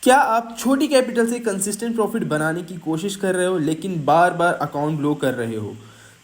क्या आप छोटी कैपिटल से कंसिस्टेंट प्रॉफिट बनाने की कोशिश कर रहे हो लेकिन बार बार अकाउंट ब्लो कर रहे हो?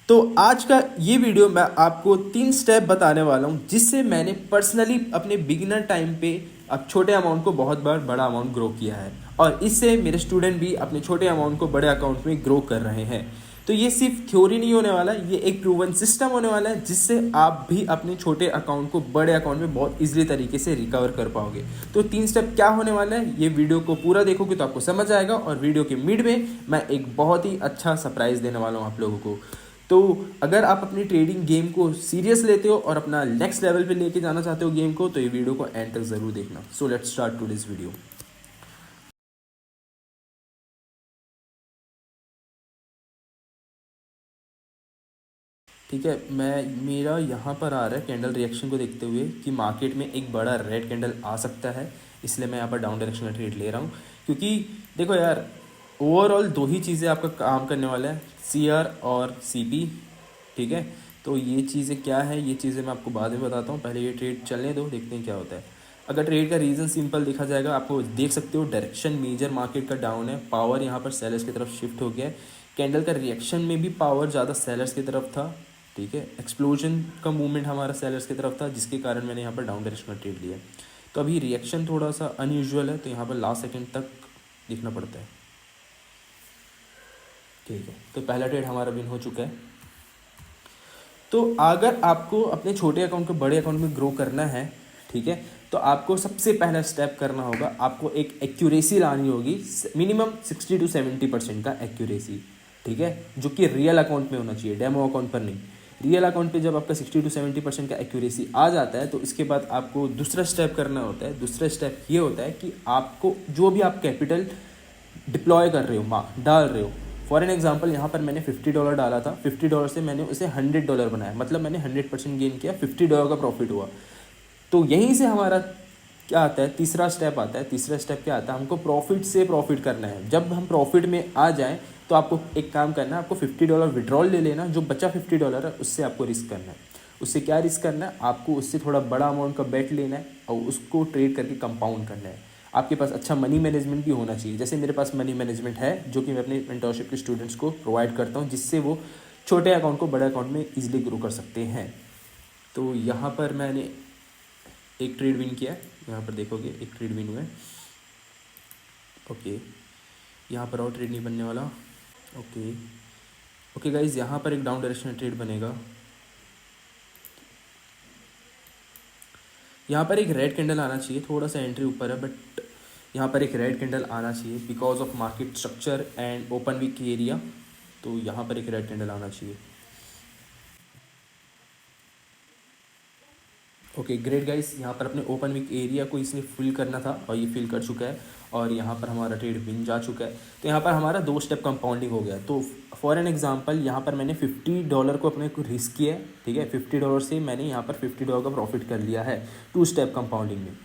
तो आज का ये वीडियो मैं आपको 3 स्टेप बताने वाला हूँ जिससे मैंने पर्सनली अपने बिगिनर टाइम पे अब छोटे अमाउंट को बहुत बार बड़ा अमाउंट ग्रो किया है और इससे मेरे स्टूडेंट भी अपने छोटे अमाउंट को बड़े अकाउंट में ग्रो कर रहे हैं। तो ये सिर्फ थ्योरी नहीं होने वाला, ये एक प्रूवन सिस्टम होने वाला है जिससे आप भी अपने छोटे अकाउंट को बड़े अकाउंट में बहुत इजीली तरीके से रिकवर कर पाओगे। तो 3 स्टेप क्या होने वाला है, ये वीडियो को पूरा देखोगे तो आपको समझ आएगा और वीडियो के मिड में मैं एक बहुत ही अच्छा सरप्राइज देने वाला हूँ आप लोगों को। तो अगर आप अपनी ट्रेडिंग गेम को सीरियस लेते हो और अपना नेक्स्ट लेवल पे लेके जाना चाहते हो गेम को, तो ये वीडियो को एंड तक जरूर देखना। So let's start today's video. ठीक है, मैं मेरा यहाँ पर आ रहा है कैंडल रिएक्शन को देखते हुए कि मार्केट में एक बड़ा रेड कैंडल आ सकता है, इसलिए मैं यहाँ पर डाउन डायरेक्शन का ट्रेड ले रहा हूँ। क्योंकि देखो यार, ओवरऑल दो ही चीज़ें आपका काम करने वाला है, CR और CP। ठीक है, तो ये चीज़ें क्या है, ये चीज़ें मैं आपको बाद में बताता हूँ, पहले ये ट्रेड चलने दो, देखते हैं क्या होता है। अगर ट्रेड का रीज़न सिंपल देखा जाएगा, आपको देख सकते हो डायरेक्शन मेजर मार्केट का डाउन है, पावर यहाँ पर सेलर्स की तरफ शिफ्ट हो गया है। कैंडल का रिएक्शन में भी पावर ज़्यादा सेलर्स की तरफ था। ठीक है, एक्सप्लोजन का मूवमेंट हमारा सेलर्स की तरफ था जिसके कारण मैंने यहाँ पर डाउन डायरेक्शन का ट्रेड लिया। तो अभी रिएक्शन थोड़ा सा अनयूजुअल है, तो यहाँ पर लास्ट सेकंड तक देखना पड़ता है। ठीक है, तो पहला ट्रेड हमारा विन हो चुका है। तो अगर आपको अपने छोटे अकाउंट को बड़े अकाउंट में ग्रो करना है, ठीक है, तो आपको सबसे पहला स्टेप करना होगा, आपको एक एक्यूरेसी लानी होगी, मिनिमम 60 to 70% का एक्यूरेसी। ठीक है, जो कि रियल अकाउंट में होना चाहिए, डेमो अकाउंट पर नहीं। रियल अकाउंट पे जब आपका 60 to 70% का एक्यूरेसी आ जाता है, तो इसके बाद आपको दूसरा स्टेप करना होता है। दूसरा स्टेप ये होता है कि आपको जो भी आप कैपिटल डिप्लॉय कर रहे हो, डाल रहे हो, फॉर एन एग्जाम्पल यहाँ पर मैंने $50 डाला था, $50 से मैंने उसे $100 बनाया, मतलब मैंने 100% गेन किया, $50 का प्रॉफिट हुआ। तो यहीं से हमारा क्या आता है, तीसरा स्टेप आता है। तीसरा स्टेप क्या आता है, हमको प्रॉफिट से प्रॉफिट करना है। जब हम प्रॉफिट में आ जाएं तो आपको एक काम करना है, आपको $50 विड्रॉल ले लेना, जो बचा $50 है उससे आपको रिस्क करना है। उससे क्या रिस्क करना है, आपको उससे थोड़ा बड़ा अमाउंट का बेट लेना है और उसको ट्रेड करके कंपाउंड करना है। आपके पास अच्छा मनी मैनेजमेंट भी होना चाहिए, जैसे मेरे पास मनी मैनेजमेंट है जो कि मैं अपने मेंटरशिप के स्टूडेंट्स को प्रोवाइड करता हूँ, जिससे वो छोटे अकाउंट को बड़े अकाउंट में ईजिली ग्रो कर सकते हैं। तो यहाँ पर मैंने एक ट्रेड विन किया है, यहाँ पर देखोगे एक ट्रेड विन हुआ है। ओके, यहाँ पर और ट्रेड नहीं बनने वाला। ओके ओके गाइज, यहाँ पर एक डाउन डायरेक्शन ट्रेड बनेगा। यहाँ पर एक रेड कैंडल आना चाहिए, थोड़ा सा एंट्री ऊपर है बट यहाँ पर एक रेड कैंडल आना चाहिए because of market structure and open weak area. तो यहाँ पर एक रेड कैंडल आना चाहिए। ओके ग्रेट गाइस, यहाँ पर अपने ओपन वीक एरिया को इसने फिल करना था और ये फिल कर चुका है और यहाँ पर हमारा ट्रेड विन जा चुका है। तो यहाँ पर हमारा 2 स्टेप कंपाउंडिंग हो गया। तो फॉर एन एग्जांपल यहाँ पर मैंने $50 को अपने को रिस्क किया है। ठीक है, $50 से मैंने यहाँ पर $50 का प्रॉफिट कर लिया है 2 स्टेप कंपाउंडिंग में।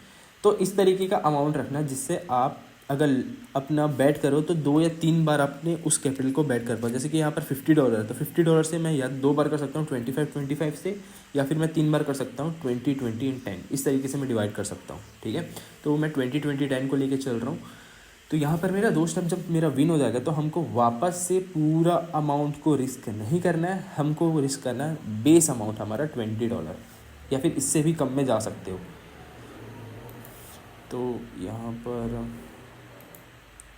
तो इस तरीके का अमाउंट रखना जिससे आप अगर अपना बैट करो तो 2 या 3 बार अपने उस कैपिटल को बैट कर पाओ। जैसे कि यहाँ पर $50 है, तो $50 से मैं या 2 बार कर सकता हूँ 25-25 से, या फिर मैं 3 बार कर सकता हूँ 20-20-10। इस तरीके से मैं डिवाइड कर सकता हूँ। ठीक है, तो मैं 20-20-10 को लेके चल रहा हूँ। तो यहाँ पर मेरा 2 स्टेप जब मेरा विन हो जाएगा तो हमको वापस से पूरा अमाउंट को रिस्क नहीं करना है, हमको रिस्क करना है बेस अमाउंट हमारा $20, या फिर इससे भी कम में जा सकते हो। तो यहाँ पर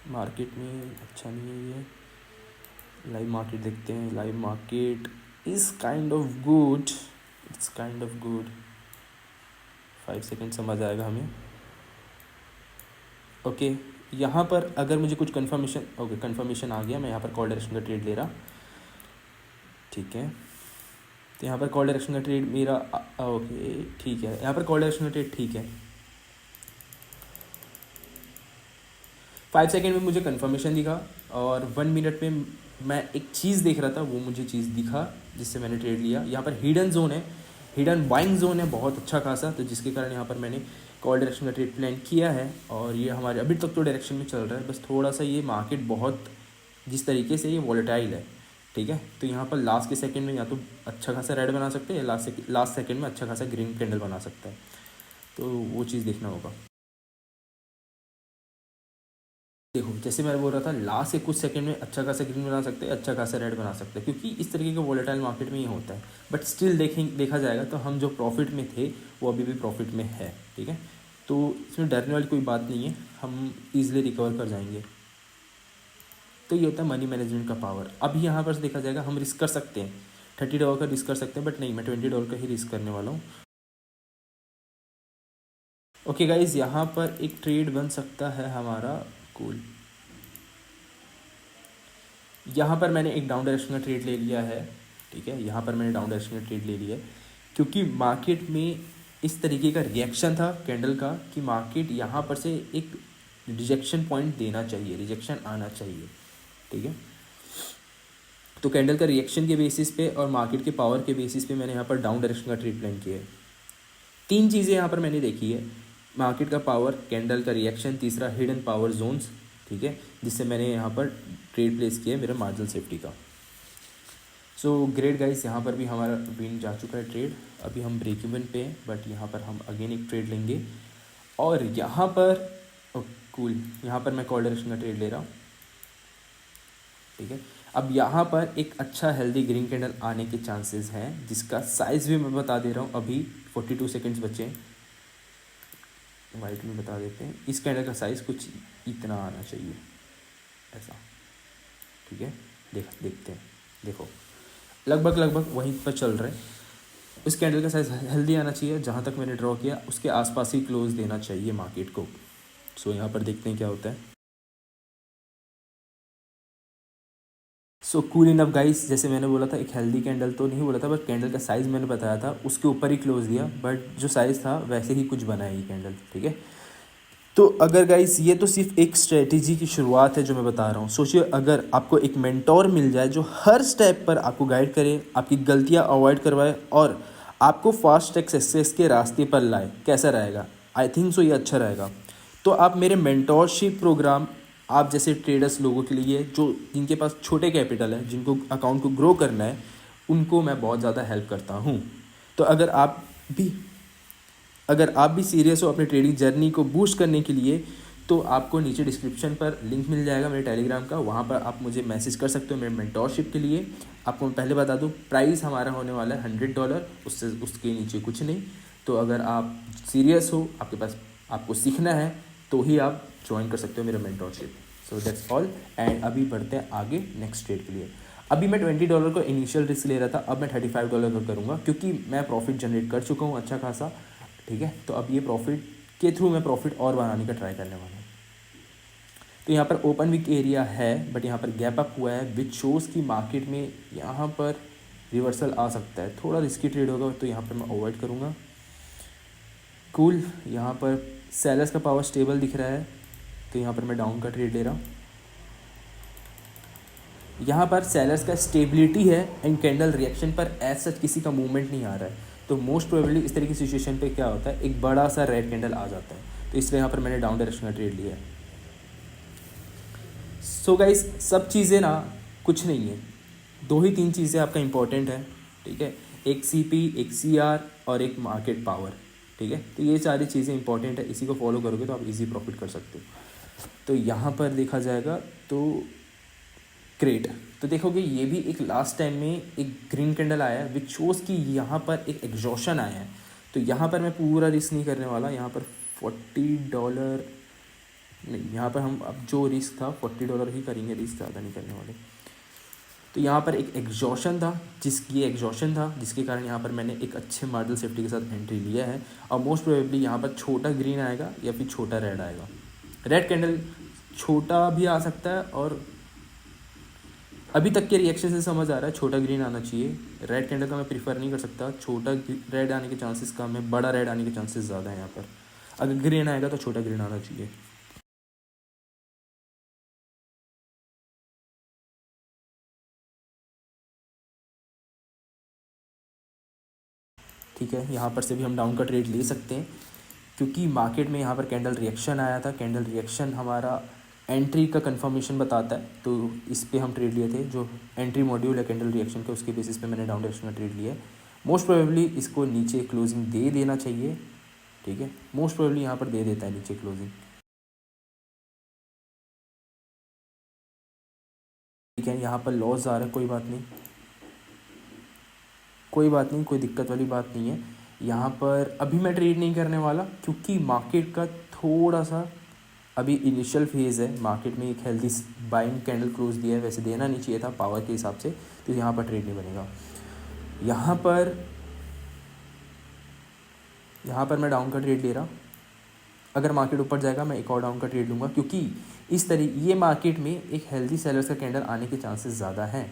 मार्केट में अच्छा नहीं है ये, लाइव मार्केट देखते हैं। Live market is kind of good, it's kind of good. 5 second समझ आएगा हमें। ओके, यहाँ पर अगर मुझे कुछ कन्फर्मेशन, ओके कन्फर्मेशन आ गया, मैं यहाँ पर कॉल डायरेक्शन का ट्रेड ले रहा। ठीक है, तो यहाँ पर कॉल डायरेक्शन का ट्रेड मेरा ओके ठीक है, यहाँ पर कॉल डायरेक्शन का ट्रेड ठीक है। 5 सेकेंड में मुझे कन्फर्मेशन दिखा और 1 मिनट में मैं एक चीज़ देख रहा था, वो मुझे चीज़ दिखा जिससे मैंने ट्रेड लिया। यहाँ पर हिडन जोन है, हिडन बाइंग जोन है बहुत अच्छा खासा, तो जिसके कारण यहाँ पर मैंने कॉल डायरेक्शन का ट्रेड प्लान किया है और ये हमारे अभी तक तो डायरेक्शन में चल रहा है। बस थोड़ा सा ये मार्केट बहुत जिस तरीके से ये वॉलेटाइल है। ठीक है, तो यहाँ पर लास्ट के सेकंड में या तो अच्छा खासा रेड बना सकते हैं, लास्ट सेकंड में अच्छा खासा ग्रीन कैंडल बना सकता है, तो वो चीज़ देखना होगा। देखो जैसे मैं बोल रहा था, लास्ट के कुछ सेकंड में अच्छा खासा ग्रीन बना सकते हैं, अच्छा खासा रेड बना सकते हैं, क्योंकि इस तरीके के वोलेटाइल मार्केट में ही होता है। बट स्टिल देखा जाएगा तो हम जो प्रॉफिट में थे वो अभी भी प्रॉफिट में है, ठीक है। तो इसमें डरने वाली कोई बात नहीं है, हम ईजिली रिकवर कर जाएंगे। तो ये होता है मनी मैनेजमेंट का पावर। अभी यहाँ पर देखा जाएगा हम रिस्क कर सकते हैं, $30 का रिस्क कर सकते हैं, बट नहीं, मैं $20 का ही रिस्क करने वाला हूँ। ओके गाइज, यहाँ पर एक ट्रेड बन सकता है हमारा। कूल, यहाँ पर मैंने एक डाउन डायरेक्शन का ट्रेड ले लिया है, ठीक है। यहाँ पर मैंने डाउन डायरेक्शन का ट्रेड ले लिया है क्योंकि मार्केट में इस तरीके का रिएक्शन था कैंडल का कि मार्केट यहाँ पर से एक रिजेक्शन पॉइंट देना चाहिए, रिजेक्शन आना चाहिए, ठीक है। तो कैंडल का रिएक्शन के बेसिस पे और मार्केट के पावर के बेसिस पे मैंने यहाँ पर डाउन डायरेक्शन का ट्रेड प्लान किया है। 3 चीज़ें यहाँ पर मैंने देखी है, मार्केट का पावर, कैंडल का रिएक्शन, तीसरा हिडन पावर जोन्स, ठीक है, जिससे मैंने यहाँ पर ट्रेड प्लेस किया है मेरा मार्जिनल सेफ्टी का। सो ग्रेट गाइस, यहाँ पर भी हमारा विन जा चुका है ट्रेड। अभी हम ब्रेक इवन पे हैं, बट यहाँ पर हम अगेन एक ट्रेड लेंगे और यहाँ पर कूल, यहाँ पर मैं कॉल डायरेक्शन का ट्रेड ले रहा हूँ, ठीक है। अब यहाँ पर एक अच्छा हेल्दी ग्रीन कैंडल आने के चांसेस हैं, जिसका साइज़ भी मैं बता दे रहा हूँ। अभी 42 सेकेंड्स बचे हैं, वाइट में बता देते हैं। इस कैंडल का साइज़ कुछ इतना आना चाहिए, ऐसा, ठीक है। देखते हैं, देखो लगभग वहीं पर चल रहे हैं। उस कैंडल का साइज़ हेल्दी आना चाहिए, जहाँ तक मैंने ड्रॉ किया उसके आसपास ही क्लोज देना चाहिए मार्केट को। सो यहाँ पर देखते हैं क्या होता है। सो कूल इनफ गाइस, जैसे मैंने बोला था, एक हेल्दी कैंडल तो नहीं बोला था, बट कैंडल का साइज़ मैंने बताया था, उसके ऊपर ही क्लोज दिया, बट जो साइज़ था वैसे ही कुछ बना है ये कैंडल, ठीक है। तो अगर गाइस, ये तो सिर्फ एक स्ट्रेटेजी की शुरुआत है जो मैं बता रहा हूँ। सोचिए अगर आपको एक मेंटोर मिल जाए जो हर स्टेप पर आपको गाइड करे, आपकी गलतियाँ अवॉइड करवाए और आपको फास्ट ट्रैक सक्सेस के रास्ते पर लाए, कैसा रहेगा? आई थिंक सो ये अच्छा रहेगा। तो आप मेरे मेंटोरशिप प्रोग्राम, आप जैसे ट्रेडर्स लोगों के लिए जो जिनके पास छोटे कैपिटल है, जिनको अकाउंट को ग्रो करना है, उनको मैं बहुत ज़्यादा हेल्प करता हूँ। तो अगर आप भी सीरियस हो अपनी ट्रेडिंग जर्नी को बूस्ट करने के लिए, तो आपको नीचे डिस्क्रिप्शन पर लिंक मिल जाएगा मेरे टेलीग्राम का, वहाँ पर आप मुझे मैसेज कर सकते हो मेरे मेंटोरशिप के लिए। आपको मैं पहले बता दूँ, प्राइस हमारा होने वाला है $100, उसके नीचे कुछ नहीं। तो अगर आप सीरियस हो, आपके पास आपको सीखना है, तो ही आप ज्वाइन कर सकते हो मेरा mentorship. So that's all, and अभी बढ़ते हैं आगे नेक्स्ट ट्रेड के लिए। अभी मैं $20 को इनिशियल रिस्क ले रहा था, अब मैं $35 का करूँगा क्योंकि मैं प्रॉफिट जनरेट कर चुका हूँ अच्छा खासा, ठीक है। तो अब ये प्रॉफिट के थ्रू मैं प्रॉफिट और बनाने का ट्राई करने वाला हूँ। तो यहाँ पर ओपन विक एरिया है, बट यहाँ पर गैप अप हुआ है, विच शोज़ की मार्केट में यहाँ पर रिवर्सल आ सकता है। थोड़ा रिस्की ट्रेड होगा, तो यहाँ पर मैं अवॉइड करूँगा। कूल, यहाँ पर सेलर्स का पावर स्टेबल दिख रहा है, तो यहाँ पर मैं डाउन का ट्रेड ले रहा हूँ। यहाँ पर सेलर्स का स्टेबिलिटी है एंड कैंडल रिएक्शन पर एज सच किसी का मूवमेंट नहीं आ रहा है, तो मोस्ट प्रोबेबली इस तरह की सिचुएशन पे क्या होता है, एक बड़ा सा रेड कैंडल आ जाता है। तो इसलिए यहाँ पर मैंने डाउन डायरेक्शन का ट्रेड लिया है। सो गाइस, सब चीज़ें ना कुछ नहीं है, 2 ही 3 चीज़ें आपका इंपॉर्टेंट है, ठीक है। एक CP, एक CR और एक मार्केट पावर, ठीक है। तो ये सारी चीज़ें इंपॉर्टेंट है, इसी को फॉलो करोगे तो आप इजी प्रॉफिट कर सकते हो। तो यहाँ पर देखा जाएगा तो ग्रेट, तो देखोगे ये भी एक लास्ट टाइम में एक ग्रीन कैंडल आया है विच शोज़ कि यहाँ पर एक एग्जॉशन आया है। तो यहाँ पर मैं पूरा रिस्क नहीं करने वाला, यहाँ पर $40 नहीं, यहाँ पर हम अब जो रिस्क था $40 ही करेंगे, रिस्क ज़्यादा नहीं करने वाले। तो यहाँ पर एक एग्जॉशन था, जिसके कारण यहाँ पर मैंने एक अच्छे मार्जिनल सेफ्टी के साथ एंट्री लिया है। और मोस्ट प्रोबेबली यहाँ पर छोटा ग्रीन आएगा या फिर छोटा रेड आएगा। रेड कैंडल छोटा भी आ सकता है, और अभी तक के रिएक्शन से समझ आ रहा है छोटा ग्रीन आना चाहिए। रेड कैंडल का मैं प्रीफर नहीं कर सकता, छोटा रेड आने के चांसेस कम है, बड़ा रेड आने के चांसेस ज़्यादा है यहाँ पर। अगर ग्रीन आएगा तो छोटा ग्रीन आना चाहिए। ठीक है, यहाँ पर से भी हम डाउन का ट्रेड ले सकते हैं क्योंकि मार्केट में यहाँ पर कैंडल रिएक्शन आया था। कैंडल रिएक्शन हमारा एंट्री का कंफर्मेशन बताता है, तो इस पे हम ट्रेड लिए थे। जो एंट्री मॉड्यूल है कैंडल रिएक्शन का, उसके बेसिस पे मैंने डाउन डायरेक्शन का ट्रेड लिया है। मोस्ट प्रोबेबली इसको नीचे क्लोजिंग दे देना चाहिए, ठीक है। मोस्ट प्रोबेबली यहाँ पर दे देता है नीचे क्लोजिंग। ठीक है, यहाँ पर लॉस आ रहा है, कोई बात नहीं, कोई बात नहीं, कोई दिक्कत वाली बात नहीं है। यहाँ पर अभी मैं ट्रेड नहीं करने वाला क्योंकि मार्केट का थोड़ा सा अभी इनिशियल फेज़ है। मार्केट में एक हेल्दी बाइंग कैंडल क्लोज दिया है, वैसे देना नहीं चाहिए था पावर के हिसाब से, तो यहाँ पर ट्रेड नहीं बनेगा। यहाँ पर मैं डाउन का ट्रेड ले रहा। अगर मार्केट ऊपर जाएगा मैं एक और डाउन का ट्रेड लूँगा, क्योंकि ये मार्केट में एक हेल्दी सेलर्स का कैंडल आने के चांसेस ज़्यादा हैं।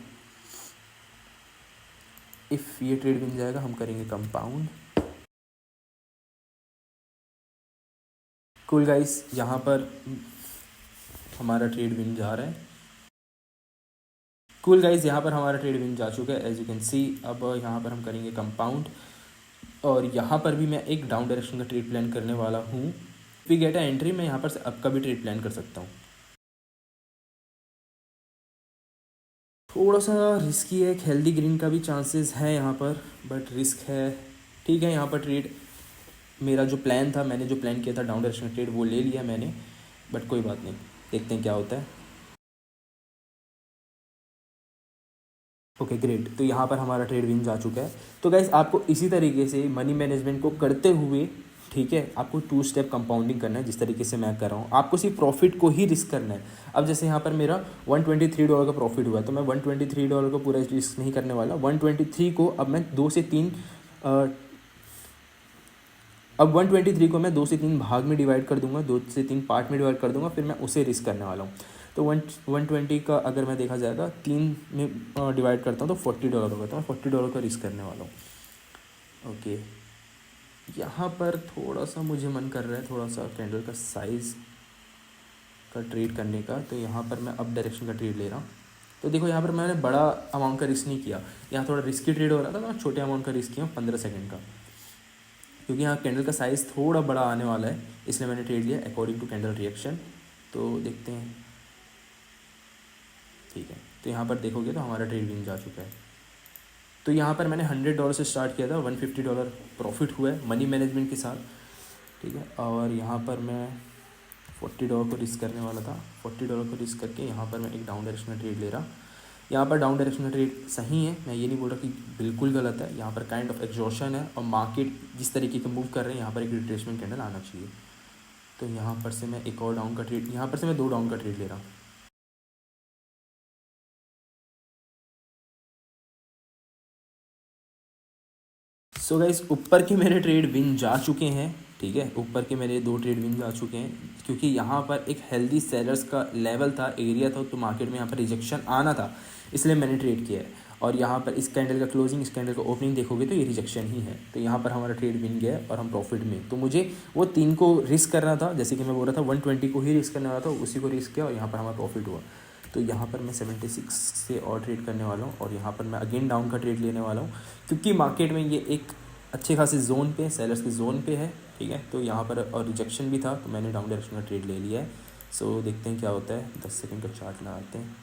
इफ़ ये ट्रेड बन जाएगा हम करेंगे कंपाउंड। कूल गाइस, यहाँ पर हमारा ट्रेड विन जा रहा है। कूल गाइस, यहाँ पर हमारा ट्रेड विन जा चुका है, एज यू कैन सी। अब यहाँ पर हम करेंगे कंपाउंड, और यहाँ पर भी मैं एक डाउन डायरेक्शन का ट्रेड प्लान करने वाला हूँ। वी गेट अ एंट्री, मैं यहाँ पर से अप का भी ट्रेड प्लान कर सकता हूँ। थोड़ा सा रिस्की है, एक हेल्दी ग्रीन का भी चांसेस है यहाँ पर, बट रिस्क है। ठीक है, यहाँ पर ट्रेड मेरा जो प्लान था, मैंने जो प्लान किया था डाउन डायरेक्शन का ट्रेड, वो ले लिया मैंने, बट कोई बात नहीं, देखते हैं क्या होता है। ओके ग्रेट, तो यहाँ पर हमारा ट्रेड विन जा चुका है। तो गाइस, आपको इसी तरीके से मनी मैनेजमेंट को करते हुए, ठीक है, आपको 2 स्टेप कंपाउंडिंग करना है, जिस तरीके से मैं कर रहा हूँ। आपको सिर्फ प्रॉफिट को ही रिस्क करना है। अब जैसे यहाँ पर मेरा $123 का प्रॉफिट हुआ है, तो मैं $123 को पूरा रिस्क नहीं करने वाला। 123 को अब मैं 2 से 3 अब 123 को मैं 2 से 3 भाग में डिवाइड कर दूंगा, 2 से 3 पार्ट में डिवाइड कर दूंगा, फिर मैं उसे रिस्क करने वाला हूँ। तो 120 का अगर मैं देखा जाएगा 3 में डिवाइड करता हूँ तो $40 होगा, तो मैं $40 का रिस्क करने वाला हूँ। ओके, यहाँ पर थोड़ा सा मुझे मन कर रहा है थोड़ा सा कैंडल का साइज़ का ट्रेड करने का, तो यहाँ पर मैं अप डायरेक्शन का ट्रेड ले रहा हूँ। तो देखो, यहाँ पर मैंने बड़ा अमाउंट का रिस्क नहीं किया, यहाँ थोड़ा रिस्की ट्रेड हो रहा था, तो मैं छोटे अमाउंट का रिस्क किया 15 सेकेंड का, क्योंकि यहाँ कैंडल का साइज़ थोड़ा बड़ा आने वाला है, इसलिए मैंने ट्रेड लिया अकॉर्डिंग टू कैंडल रिएक्शन। तो देखते हैं, ठीक है। तो यहाँ पर देखोगे तो हमारा ट्रेड विन जा चुका है। तो यहाँ पर मैंने $100 से स्टार्ट किया था, $150 प्रॉफिट हुआ है मनी मैनेजमेंट के साथ, ठीक है। और यहाँ पर मैं $40 को रिस्क करने वाला था, $40 को रिस्क करके यहाँ पर मैं एक डाउन डायरेक्शन का ट्रेड ले रहा। यहाँ पर डाउन डायरेक्शन का ट्रेड सही है, मैं ये नहीं बोल रहा कि बिल्कुल गलत है। यहाँ पर काइंड ऑफ एग्जॉशन है, और मार्केट जिस तरीके के मूव कर रहे हैं यहाँ पर एक रिट्रेसमेंट कैंडल आना चाहिए। तो यहाँ पर से मैं एक और डाउन का ट्रेड, यहाँ पर से मैं 2 डाउन का ट्रेड ले रहा हूँ। सो गाइस, ऊपर के मेरे ट्रेड विन जा चुके हैं, ठीक है। ऊपर के मेरे 2 ट्रेड विन जा चुके हैं, क्योंकि यहाँ पर एक हेल्दी सेलर्स का लेवल था, एरिया था, तो मार्केट में यहाँ पर रिजेक्शन आना था, इसलिए मैंने ट्रेड किया है। और यहाँ पर इस कैंडल का क्लोजिंग, इस कैंडल का ओपनिंग देखोगे तो ये रिजेक्शन ही है, तो यहाँ पर हमारा ट्रेड विन गया है और हम प्रॉफिट में। तो मुझे वो 3 को रिस्क करना था, जैसे कि मैं बोल रहा था 120 को ही रिस्क करने वाला था, उसी को रिस्क किया और यहाँ पर हमारा प्रॉफिट हुआ। तो यहाँ पर मैं 76 से और ट्रेड करने वाला हूँ, और यहाँ पर मैं अगेन डाउन का ट्रेड लेने वाला हूँ, क्योंकि मार्केट में ये एक अच्छे खासे जोन पे, सेलर्स के जोन पे है, ठीक है। तो यहाँ पर और रिजेक्शन भी था, तो मैंने डाउन डायरेक्शन का ट्रेड ले लिया है। सो देखते हैं क्या होता है, 10 सेकंड का चार्ट लगाते हैं।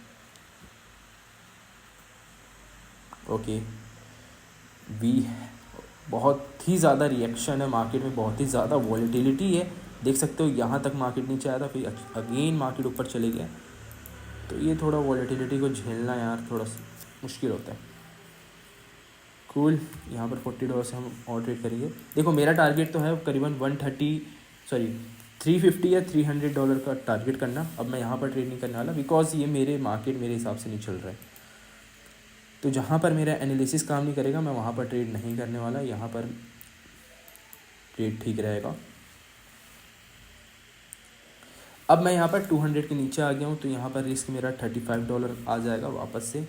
ओके, वी बहुत ही ज़्यादा रिएक्शन है मार्केट में, बहुत ही ज़्यादा वॉलेटिलिटी है, देख सकते हो। यहाँ तक मार्केट नीचे आया था, फिर अगेन मार्केट ऊपर चले गया, तो ये थोड़ा वॉलेटिलिटी को झेलना यार थोड़ा मुश्किल होता है। कूल, यहाँ पर $40 से हम और ट्रेड करेंगे। देखो, मेरा टारगेट तो है करीबन 350 या $300 का टारगेट करना। अब मैं यहाँ पर ट्रेड नहीं करने वाला, बिकॉज ये मेरे मार्केट मेरे हिसाब से नहीं चल रहा है। तो जहाँ पर मेरा एनालिसिस काम नहीं करेगा मैं वहाँ पर ट्रेड नहीं करने वाला, यहाँ पर ट्रेड ठीक रहेगा। अब मैं यहाँ पर 200 के नीचे आ गया हूँ, तो यहाँ पर रिस्क मेरा $35 आ जाएगा वापस से।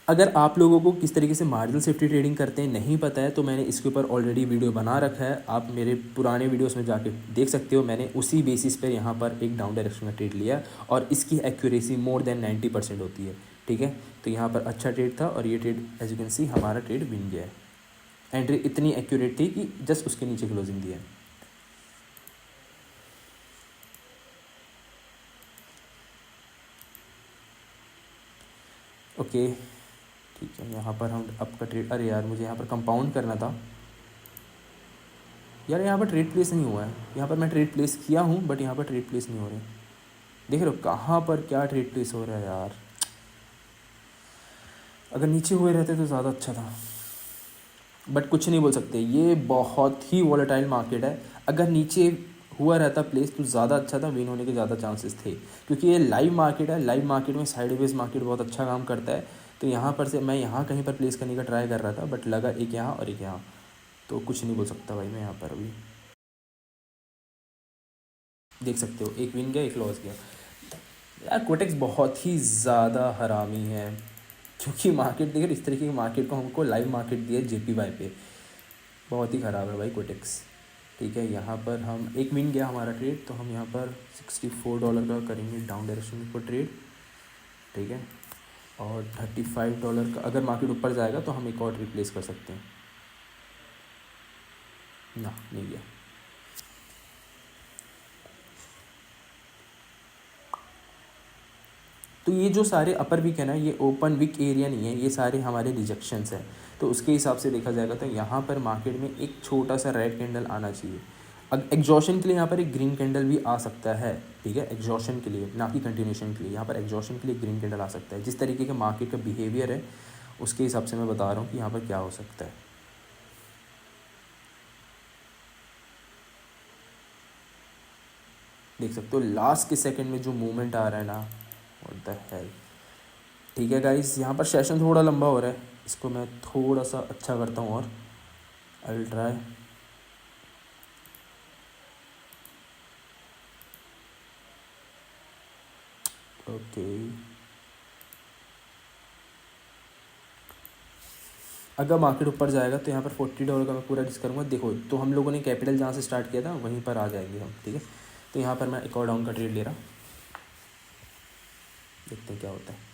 अगर आप लोगों को किस तरीके से मार्जिनल सेफ्टी ट्रेडिंग करते हैं नहीं पता है, तो मैंने इसके ऊपर ऑलरेडी वीडियो बना रखा है, आप मेरे पुराने वीडियोस में जाके देख सकते हो। मैंने उसी बेसिस पर यहाँ पर एक डाउन डायरेक्शन का ट्रेड लिया, और इसकी एक्यूरेसी मोर देन 90% होती है, ठीक है। तो यहाँ पर अच्छा ट्रेड था, और ये trade as you can see हमारा ट्रेड विन गया है। एंट्री इतनी एक्यूरेट थी कि जस्ट उसके नीचे क्लोजिंग दिया है। ओके, ठीक है। यहाँ पर हम अप का ट्रेड, अरे यार मुझे यहाँ पर कंपाउंड करना था यार, यहाँ पर ट्रेड प्लेस नहीं हुआ है। यहाँ पर मैं ट्रेड प्लेस किया हूँ, बट यहाँ पर ट्रेड प्लेस नहीं हो रहे। देख रहे हो कहाँ पर क्या ट्रेड प्लेस हो रहा है यार। अगर नीचे हुए रहते तो ज़्यादा अच्छा था, बट कुछ नहीं बोल सकते, ये बहुत ही वॉलेटाइल मार्केट है। अगर नीचे हुआ रहता प्लेस तो ज़्यादा अच्छा था, विन होने के ज़्यादा चांसेस थे, क्योंकि ये लाइव मार्केट है। लाइव मार्केट में साइडवेज मार्केट बहुत अच्छा काम करता है। तो यहाँ पर से मैं यहाँ कहीं पर प्लेस करने का ट्राई कर रहा था, बट लगा एक यहाँ और एक यहाँ, तो कुछ नहीं बोल सकता भाई मैं यहाँ पर। अभी देख सकते हो एक विन गया एक लॉस गया। यार कोटेक्स बहुत ही ज़्यादा हरामी है, क्योंकि मार्केट देखिए इस तरीके की मार्केट को हमको लाइव मार्केट दिया JPY पे, बहुत ही ख़राब है भाई कोटेक्स। ठीक है, यहाँ पर हम एक विन गया हमारा ट्रेड, तो हम यहाँ पर $64 का करेंगे डाउन डायरेक्शन को ट्रेड। ठीक है, और $35 का अगर मार्केट ऊपर जाएगा तो हम एक और रिप्लेस कर सकते हैं ना, नहीं गया। तो ये जो सारे अपर विक है ना, ये ओपन विक एरिया नहीं है, ये सारे हमारे रिजेक्शंस हैं। तो उसके हिसाब से देखा जाएगा तो यहाँ पर मार्केट में एक छोटा सा रेड कैंडल आना चाहिए। अब एग्जॉशन के लिए यहाँ पर एक ग्रीन कैंडल भी आ सकता है। ठीक है, एग्जॉशन के लिए, ना कि कंटिन्यूशन के लिए। यहाँ पर एग्जॉशन के लिए ग्रीन कैंडल आ सकता है। जिस तरीके का मार्केट का बिहेवियर है उसके हिसाब से मैं बता रहा हूँ कि यहाँ पर क्या हो सकता है। देख सकते हो लास्ट के सेकंड में जो मूवमेंट आ रहा है ना, व्हाट द हेल। ठीक है गाइस, यहाँ पर सेशन थोड़ा लंबा हो रहा है, इसको मैं थोड़ा सा अच्छा करता हूँ और आई विल ट्राई। ओके, अगर मार्केट ऊपर जाएगा तो यहाँ पर $40 का मैं पूरा रिस्क करूँगा। देखो तो हम लोगों ने कैपिटल जहाँ से स्टार्ट किया था वहीं पर आ जाएंगे हम। ठीक है, तो यहाँ पर मैं एक और डाउन का ट्रेड ले रहा, देखते हैं क्या होता है।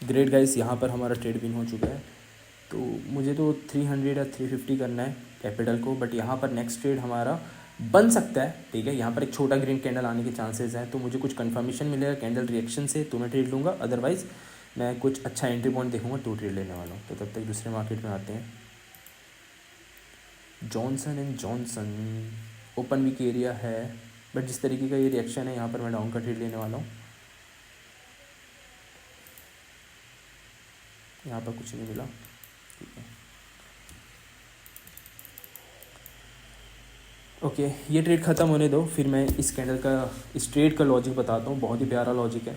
ग्रेट गाइस, यहाँ पर हमारा ट्रेड विन हो चुका है। तो मुझे तो 300 या 350 करना है कैपिटल को, बट यहाँ पर नेक्स्ट ट्रेड हमारा बन सकता है। ठीक है, यहाँ पर एक छोटा ग्रीन कैंडल आने के चांसेस हैं, तो मुझे कुछ कंफर्मेशन मिलेगा कैंडल रिएक्शन से तो मैं ट्रेड लूँगा। अदरवाइज़ मैं कुछ अच्छा एंट्री पॉइंट देखूँगा तो ट्रेड लेने वाला हूँ। तो तब तक दूसरे मार्केट में आते हैं। Johnson and Johnson open weak area है, बट जिस तरीके का ये रिएक्शन है यहाँ पर मैं डाउन का ट्रेड लेने वाला हूँ। यहाँ पर कुछ नहीं मिला। ठीक है, ओके, ये ट्रेड ख़त्म होने दो, फिर मैं इस कैंडल का, इस ट्रेड का लॉजिक बताता हूँ। बहुत ही प्यारा लॉजिक है।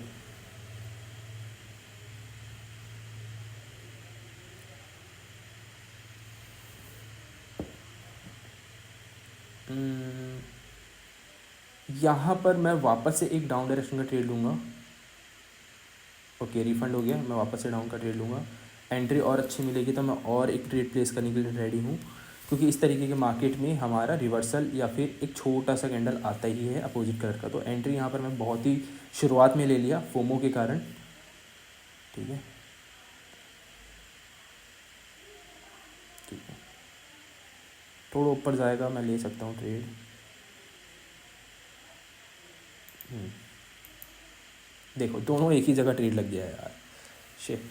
यहाँ पर मैं वापस से एक डाउन डायरेक्शन का ट्रेड लूँगा। ओके, रिफंड हो गया, मैं वापस से डाउन का ट्रेड लूँगा। एंट्री और अच्छी मिलेगी तो मैं और एक ट्रेड प्लेस करने के लिए रेडी हूँ, क्योंकि इस तरीके के मार्केट में हमारा रिवर्सल या फिर एक छोटा सा कैंडल आता ही है अपोजिट कलर का। तो एंट्री यहाँ पर मैं बहुत ही शुरुआत में ले लिया फोमो के कारण। ठीक है, ठीक है, थोड़ा ऊपर जाएगा मैं ले सकता हूँ ट्रेड। देखो दोनों एक ही जगह ट्रेड लग गया है यार, शिट।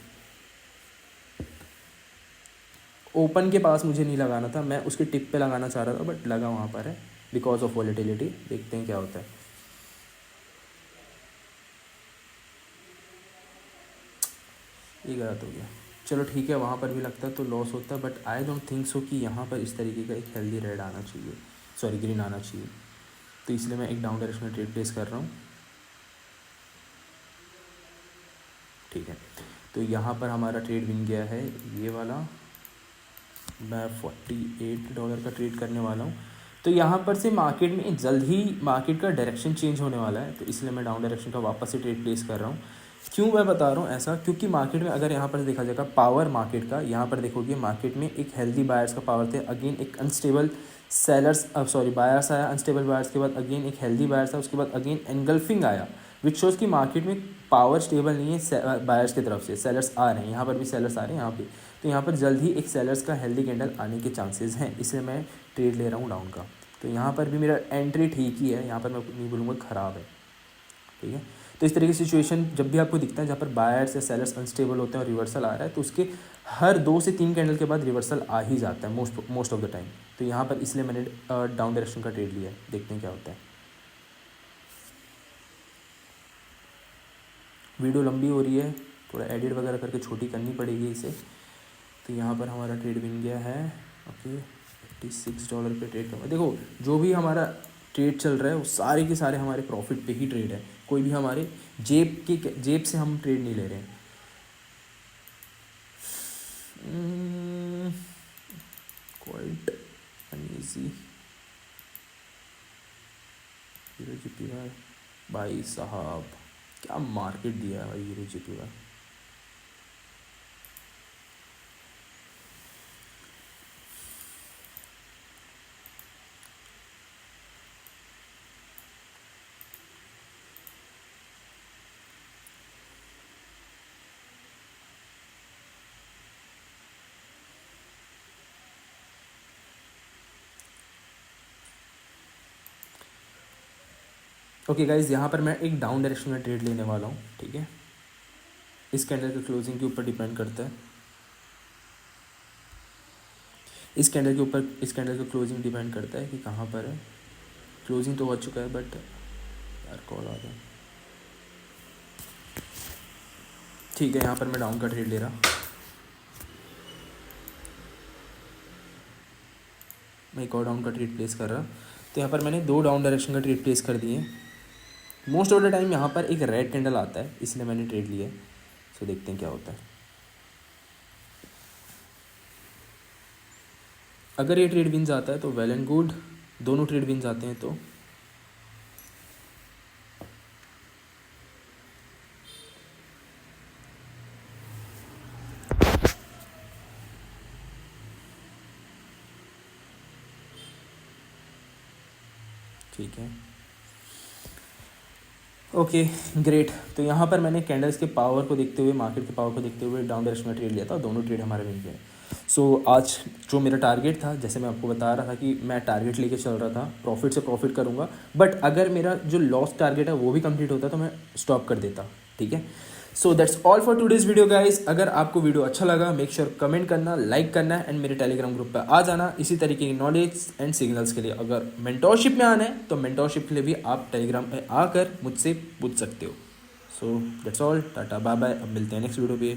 ओपन के पास मुझे नहीं लगाना था, मैं उसके टिप पे लगाना चाह रहा था, बट लगा वहाँ पर है बिकॉज ऑफ वॉलेटिलिटी। देखते हैं क्या होता है। ये गलत हो गया, चलो ठीक है, वहाँ पर भी लगता है तो लॉस होता है, but I don't think so कि यहाँ पर इस तरीके का एक हेल्दी रेड आना चाहिए, सॉरी ग्रीन आना चाहिए। तो इसलिए मैं एक डाउन डायरेक्शन में ट्रेड प्लेस कर रहा हूँ। ठीक है, तो यहाँ पर हमारा ट्रेड विन गया है ये वाला। मैं $48 का ट्रेड करने वाला हूँ। तो यहाँ पर से मार्केट में जल्द ही मार्केट का डायरेक्शन चेंज होने वाला है, तो इसलिए मैं डाउन डायरेक्शन का वापस से ट्रेड प्लेस कर रहा हूँ। क्यों मैं बता रहा हूँ ऐसा, क्योंकि मार्केट में अगर यहाँ पर देखा जाएगा पावर मार्केट का, यहाँ पर देखोगे मार्केट में एक हेल्दी बायर्स का पावर थे, अगेन एक अनस्टेबल सेलर्स, सॉरी बायर्स आया, अनस्टेबल बायर्स के बाद अगेन एक हेल्दी बायर्स था, उसके बाद अगेन एनगल्फिंग आया, विच शोज़ कि मार्केट में पावर स्टेबल नहीं है बायर्स की तरफ से, सेलर्स आ रहे हैं, यहाँ पर भी सेलर्स आ रहे हैं यहाँ पे, तो यहाँ पर जल्द ही एक सेलर्स का हेल्दी कैंडल आने के चांसेस हैं, इसलिए मैं ट्रेड ले रहा हूँ डाउन का। तो यहाँ पर भी मेरा एंट्री ठीक ही है, यहाँ पर मैं नहीं बोलूँगा ख़राब है, ठीक है। तो इस तरह की सिचुएशन जब भी आपको दिखता है जहाँ पर बायर्स या सेलर्स अनस्टेबल होते हैं और रिवर्सल आ रहा है, तो उसके हर 2 से 3 कैंडल के बाद रिवर्सल आ ही जाता है मोस्ट ऑफ द टाइम। तो यहाँ पर इसलिए मैंने डाउन डायरेक्शन का ट्रेड लिया है, देखते हैं क्या होता है। वीडियो लंबी हो रही है, थोड़ा एडिट वगैरह करके छोटी करनी पड़ेगी इसे। तो यहाँ पर हमारा ट्रेड बन गया है, ओके, $86 पे ट्रेड करना। देखो जो भी हमारा ट्रेड चल रहा है वो सारे के सारे हमारे प्रॉफिट पे ही ट्रेड है, कोई भी हमारे जेब से हम ट्रेड नहीं ले रहे हैं। क्वाइट अनईजी GPY भाई साहब, क्या मार्केट दिया है भाई GPY। ओके गाइज, यहाँ पर मैं एक डाउन डायरेक्शन में ट्रेड लेने वाला हूँ, ठीक है। इस कैंडल के क्लोजिंग के ऊपर डिपेंड करता है, इस कैंडल के ऊपर, इस कैंडल का क्लोजिंग डिपेंड करता है कि कहाँ पर है। क्लोजिंग तो हो चुका है बट यार कॉल आ गया, ठीक है। यहाँ पर मैं डाउन का ट्रेड ले रहा, मैं एक और डाउन का ट्रेड प्लेस कर रहा। तो यहाँ पर मैंने 2 डाउन डायरेक्शन का ट्रेड प्लेस कर दिए। मोस्ट ऑफ द टाइम यहाँ पर एक रेड कैंडल आता है, इसलिए मैंने ट्रेड लिया है। सो देखते हैं क्या होता है। अगर ये ट्रेड विन आता है तो वेल एंड गुड, दोनों ट्रेड विन जाते हैं तो ठीक है, ओके ग्रेट। तो यहाँ पर मैंने कैंडल्स के पावर को देखते हुए, मार्केट के पावर को देखते हुए डाउन डायरेक्शन में ट्रेड लिया था, दोनों ट्रेड हमारे विन गए। सो आज जो मेरा टारगेट था, जैसे मैं आपको बता रहा था कि मैं टारगेट लेके चल रहा था, प्रॉफिट से प्रॉफिट करूँगा, बट अगर मेरा जो लॉस टारगेट है वो भी कंप्लीट होता तो मैं स्टॉप कर देता, ठीक है। सो that's all for today's video guys. अगर आपको वीडियो अच्छा लगा मेक श्योर कमेंट करना, लाइक करना एंड मेरे टेलीग्राम ग्रुप पर आ जाना इसी तरीके की नॉलेज एंड सिग्नल्स के लिए। अगर मेंटोरशिप में आना है तो मेंटोरशिप के लिए भी आप टेलीग्राम पे आकर मुझसे पूछ सकते हो। So that's all, tata bye bye, अब मिलते हैं नेक्स्ट वीडियो पे।